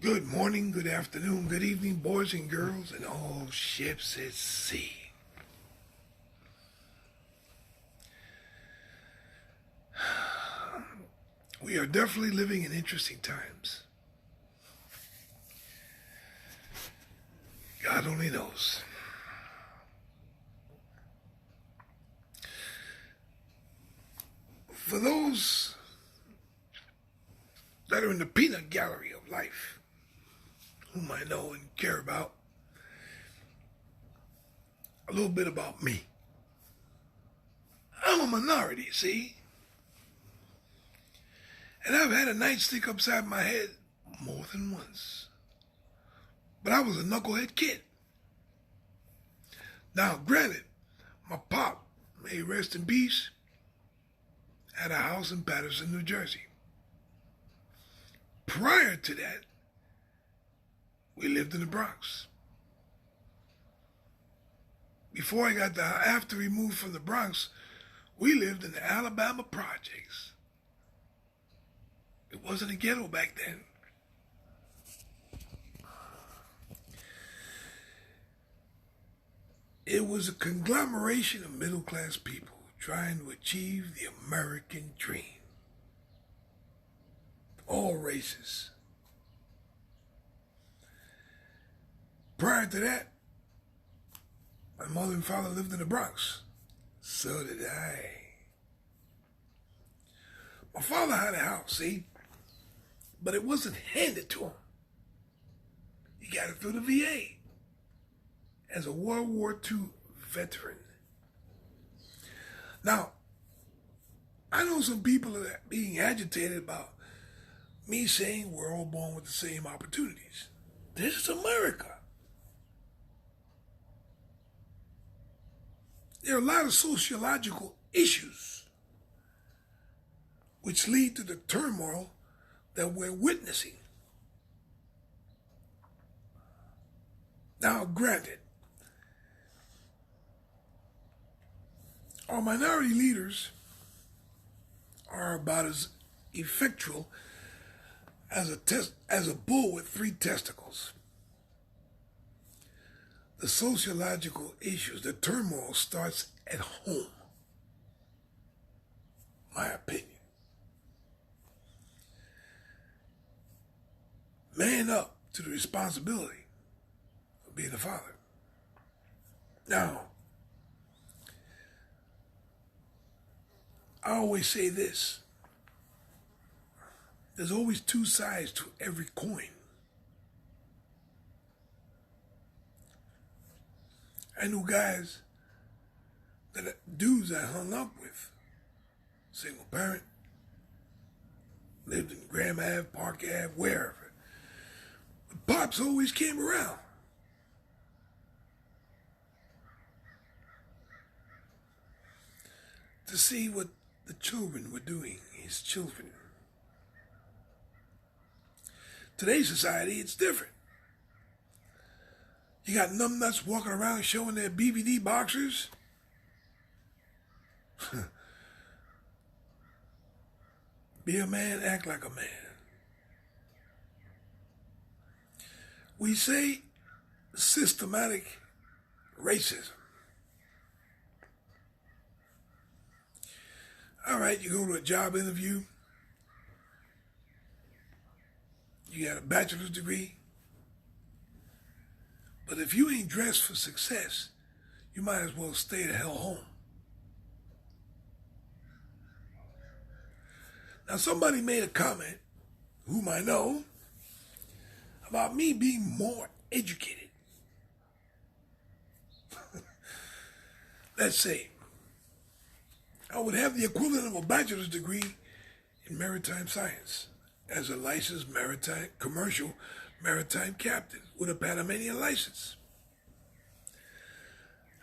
Good morning, good afternoon, good evening, boys and girls, and all ships at sea. We are definitely living in interesting times. God only knows. For those that are in the peanut gallery of life, whom I know and care about, a little bit about me. I'm a minority, see? And I've had a nightstick upside my head more than once. But I was a knucklehead kid. Now, granted, my pop, may he rest in peace, had a house in Patterson, New Jersey. Prior to that, we lived in the Bronx. Before I got after we moved from the Bronx, we lived in the Alabama projects. It wasn't a ghetto back then. It was a conglomeration of middle-class people trying to achieve the American dream. All races. Prior to that, my mother and father lived in the Bronx. So did I. My father had a house, see? But it wasn't handed to him. He got it through the VA as a World War II veteran. Now, I know some people are being agitated about me saying we're all born with the same opportunities. This is America. There are a lot of sociological issues which lead to the turmoil that we're witnessing. Now, granted, our minority leaders are about as effectual as a bull with three testicles. The sociological issues, the turmoil starts at home. My opinion. Man up to the responsibility of being a father. Now, I always say this. There's always two sides to every coin. I knew guys, dudes I hung up with, single parent, lived in Graham Ave, Park Ave, wherever. But pops always came around. To see what the children were doing, his children. Today's society, it's different. You got numbnuts walking around showing their BVD boxers. Be a man, act like a man. We say systematic racism. All right, you go to a job interview. You got a bachelor's degree. But if you ain't dressed for success, you might as well stay the hell home. Now, somebody made a comment, whom I know, about me being more educated. Let's say, I would have the equivalent of a bachelor's degree in maritime science as a licensed commercial maritime captain with a Panamanian license.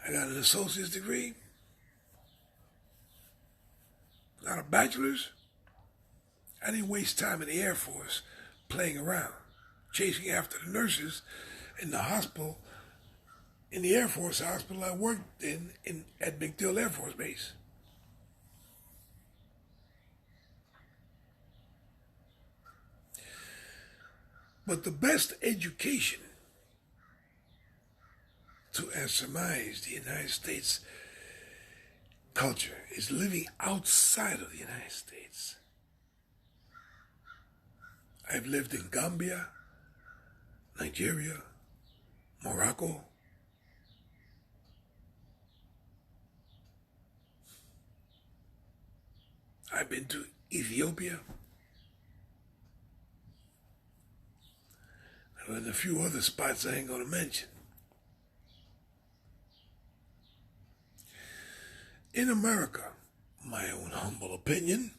I got an associate's degree, got a bachelor's. I didn't waste time in the Air Force playing around, chasing after the nurses in the hospital, in the Air Force hospital I worked in at MacDill Air Force Base. But the best education to surmise the United States culture is living outside of the United States. I've lived in Gambia, Nigeria, Morocco. I've been to Ethiopia. And a few other spots I ain't going to mention. In America, my own humble opinion,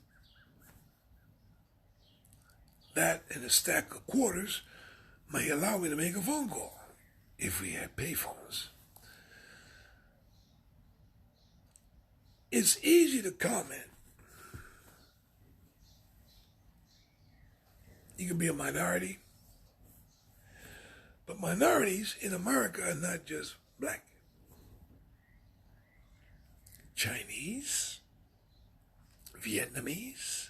that and a stack of quarters may allow me to make a phone call if we had payphones. It's easy to comment. You can be a minority, but minorities in America are not just black. Chinese, Vietnamese,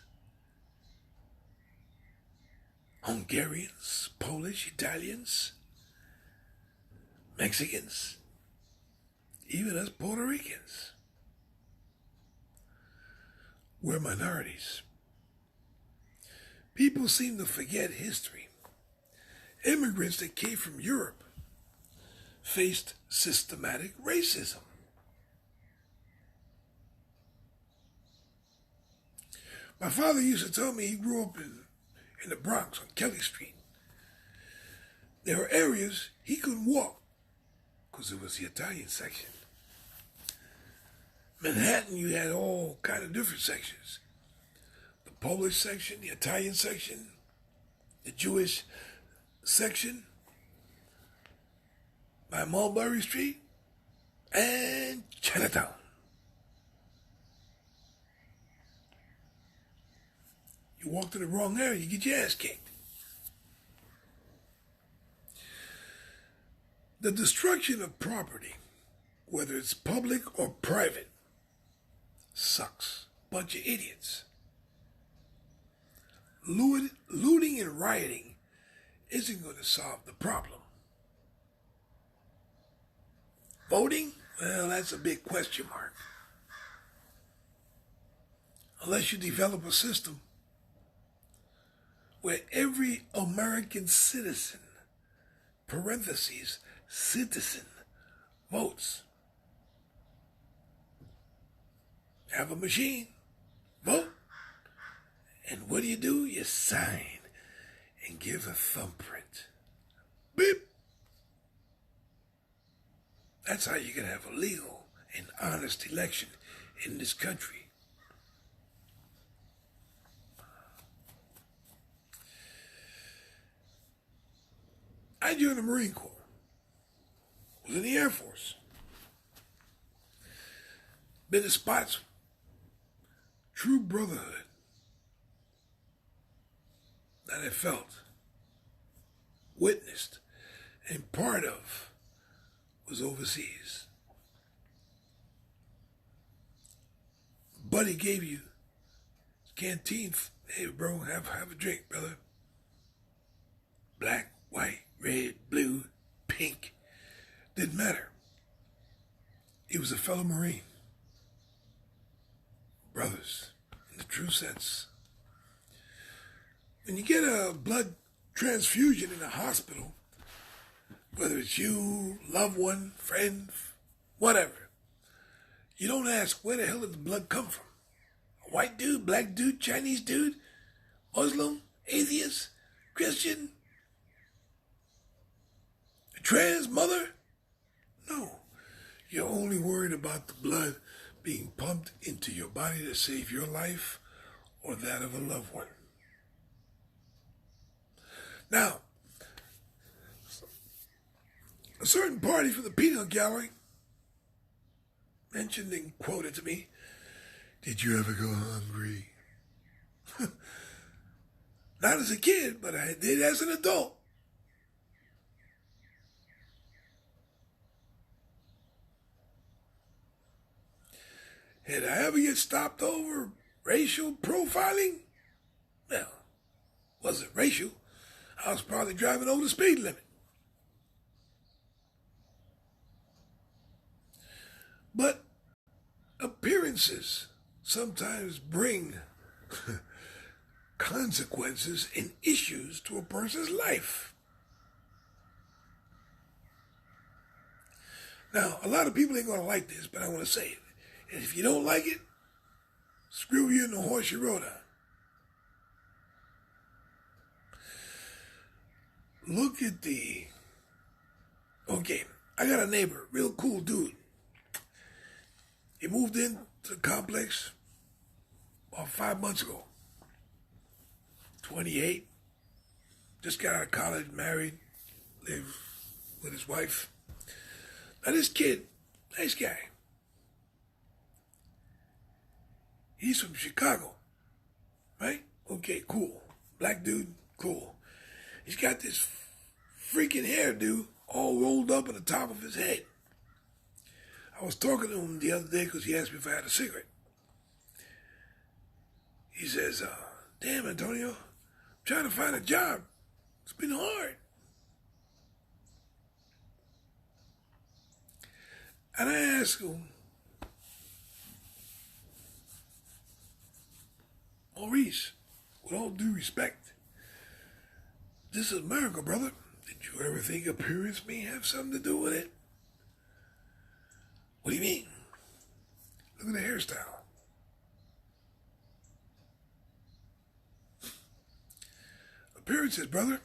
Hungarians, Polish, Italians, Mexicans, even us Puerto Ricans. We're minorities. People seem to forget history. Immigrants that came from Europe faced systematic racism. My father used to tell me he grew up in the Bronx on Kelly Street. There were areas he couldn't walk because it was the Italian section. Manhattan, you had all kind of different sections. The Polish section, the Italian section, the Jewish section by Mulberry Street, and Chinatown. You walk to the wrong area, you get your ass kicked. The destruction of property, whether it's public or private, sucks. Bunch of idiots. Looting and rioting isn't going to solve the problem. Voting? Well, that's a big question mark. Unless you develop a system where every American citizen, parentheses, citizen, votes. Have a machine, vote, and what do? You sign and give a thumbprint. Beep. That's how you can have a legal and honest election in this country. I joined the Marine Corps. Was in the Air Force. Been in spots. True brotherhood that I felt, witnessed, and part of was overseas. Buddy gave you canteen. Hey, bro, have a drink, brother. Black, white, red, blue, pink. Didn't matter. He was a fellow Marine. Brothers, in the true sense. When you get a blood transfusion in a hospital, whether it's you, loved one, friend, whatever, you don't ask where the hell did the blood come from? A white dude, black dude, Chinese dude, Muslim, atheist, Christian, a trans mother? No. You're only worried about the blood being pumped into your body to save your life or that of a loved one. Now, a certain party from the peanut gallery mentioned and quoted to me, "Did you ever go hungry?" Not as a kid, but I did as an adult. Did I ever get stopped over racial profiling? Well, wasn't racial. I was probably driving over the speed limit. But appearances sometimes bring consequences and issues to a person's life. Now, a lot of people ain't going to like this, but I want to say it. And if you don't like it, screw you and the horse you rode on. Look at the... Okay, I got a neighbor, real cool dude. He moved into the complex about 5 months ago. 28. Just got out of college, married, live with his wife. Now this kid, nice guy. He's from Chicago, right? Okay, cool. Black dude, cool. He's got this freaking hairdo all rolled up on the top of his head. I was talking to him the other day because he asked me if I had a cigarette. He says, damn, Antonio, I'm trying to find a job. It's been hard. And I asked him, Maurice, with all due respect, this is America, brother. Did you ever think appearance may have something to do with it? What do you mean? Look at the hairstyle. Appearances, brother.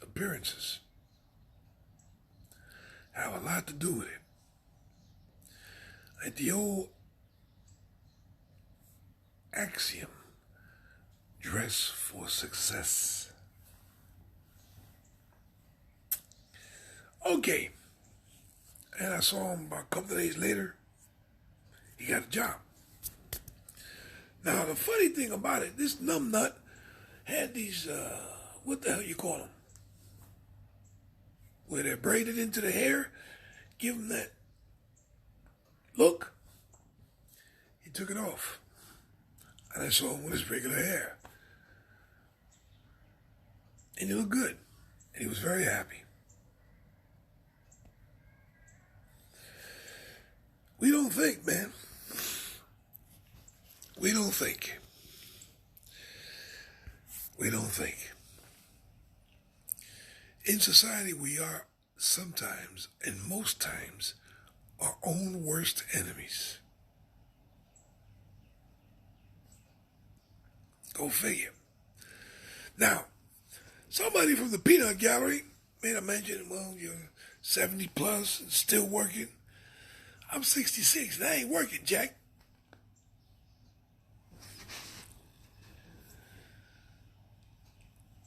Appearances have a lot to do with it. Like the old axiom, dress for success. Okay. And I saw him about a couple of days later. He got a job. Now, the funny thing about it, this numbnut had these, what the hell you call them? Where they're braided into the hair, give him that look. He took it off. And I saw him with his regular hair. And he looked good. And he was very happy. We don't think, man. We don't think. We don't think. In society, we are sometimes, and most times, our own worst enemies. Go figure. Now, somebody from the peanut gallery made a mention, well, you're 70 plus and still working. I'm 66 and I ain't working, Jack.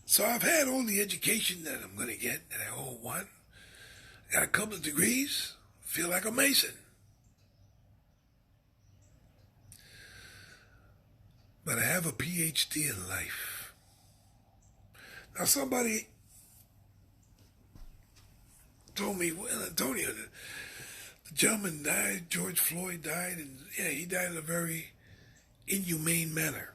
So I've had all the education that I'm going to get, that I all want. Got a couple of degrees. Feel like a Mason. But I have a PhD in life. Now somebody told me, well, Antonio, the gentleman died, George Floyd died, and yeah, he died in a very inhumane manner.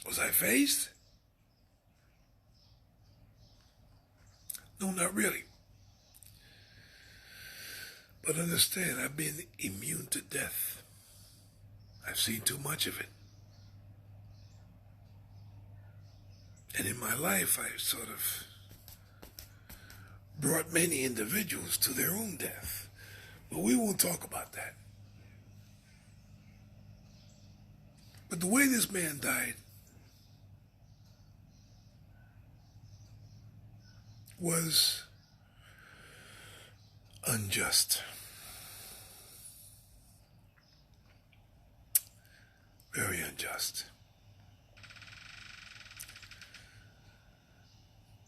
Was I phased? No, not really. But understand, I've been immune to death. I've seen too much of it. And in my life, I sort of brought many individuals to their own death. But we won't talk about that. But the way this man died was unjust. Very unjust.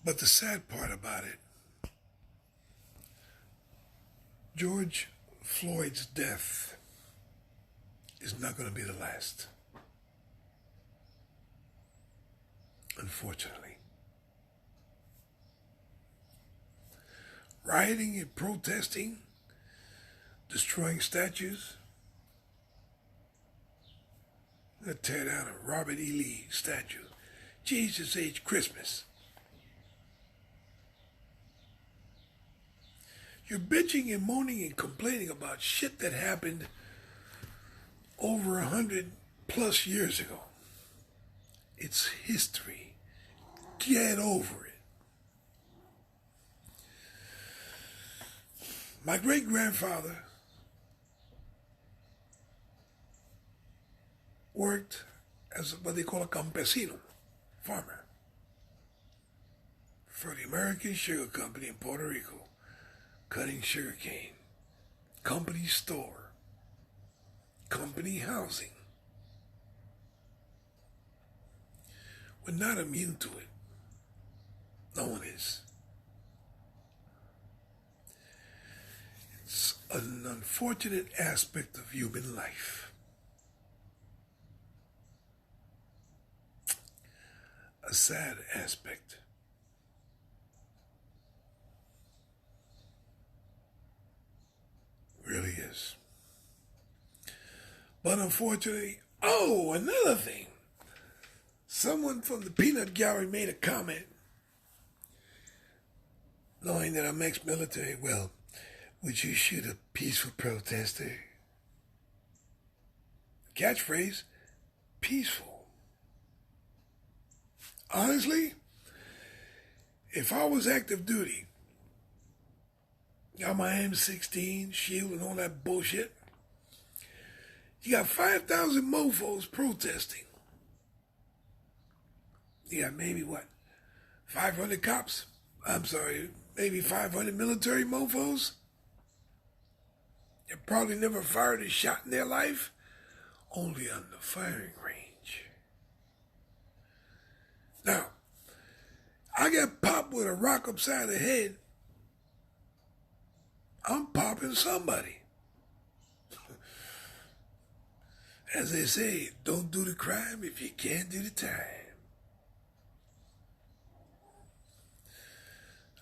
But the sad part about it, George Floyd's death is not going to be the last. Unfortunately. Rioting and protesting, destroying statues, I'm going to tear down a Robert E. Lee statue. Jesus Age Christmas. You're bitching and moaning and complaining about shit that happened over 100+ years ago. It's history. Get over it. My great-grandfather worked as what they call a campesino, farmer, for the American Sugar Company in Puerto Rico, cutting sugar cane, company store, company housing. We're not immune to it. No one is. It's an unfortunate aspect of human life. A sad aspect. Really is. But unfortunately, another thing. Someone from the peanut gallery made a comment, knowing that I'm ex-military. Well, would you shoot a peaceful protester? Catchphrase, peaceful. Honestly, if I was active duty, got my M16, shield, and all that bullshit, you got 5,000 mofos protesting. You got maybe 500 cops? I'm sorry, maybe 500 military mofos? They probably never fired a shot in their life, only on the firing range. Now, I get popped with a rock upside the head, I'm popping somebody. As they say, don't do the crime if you can't do the time.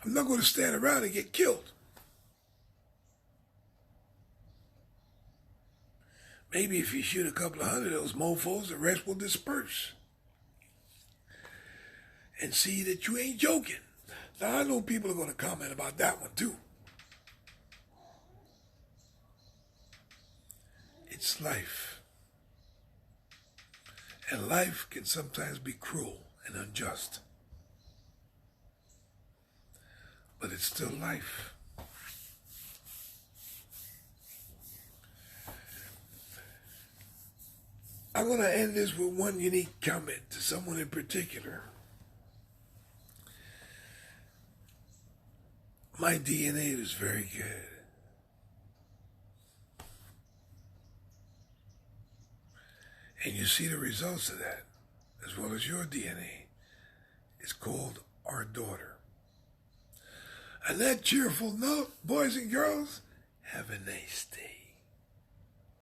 I'm not going to stand around and get killed. Maybe if you shoot a couple of hundred of those mofos, the rest will disperse. And see that you ain't joking. Now, I know people are going to comment about that one, too. It's life. And life can sometimes be cruel and unjust. But it's still life. I'm going to end this with one unique comment to someone in particular. My DNA was very good. And you see the results of that, as well as your DNA. It's called our daughter. On that cheerful note, boys and girls, have a nice day.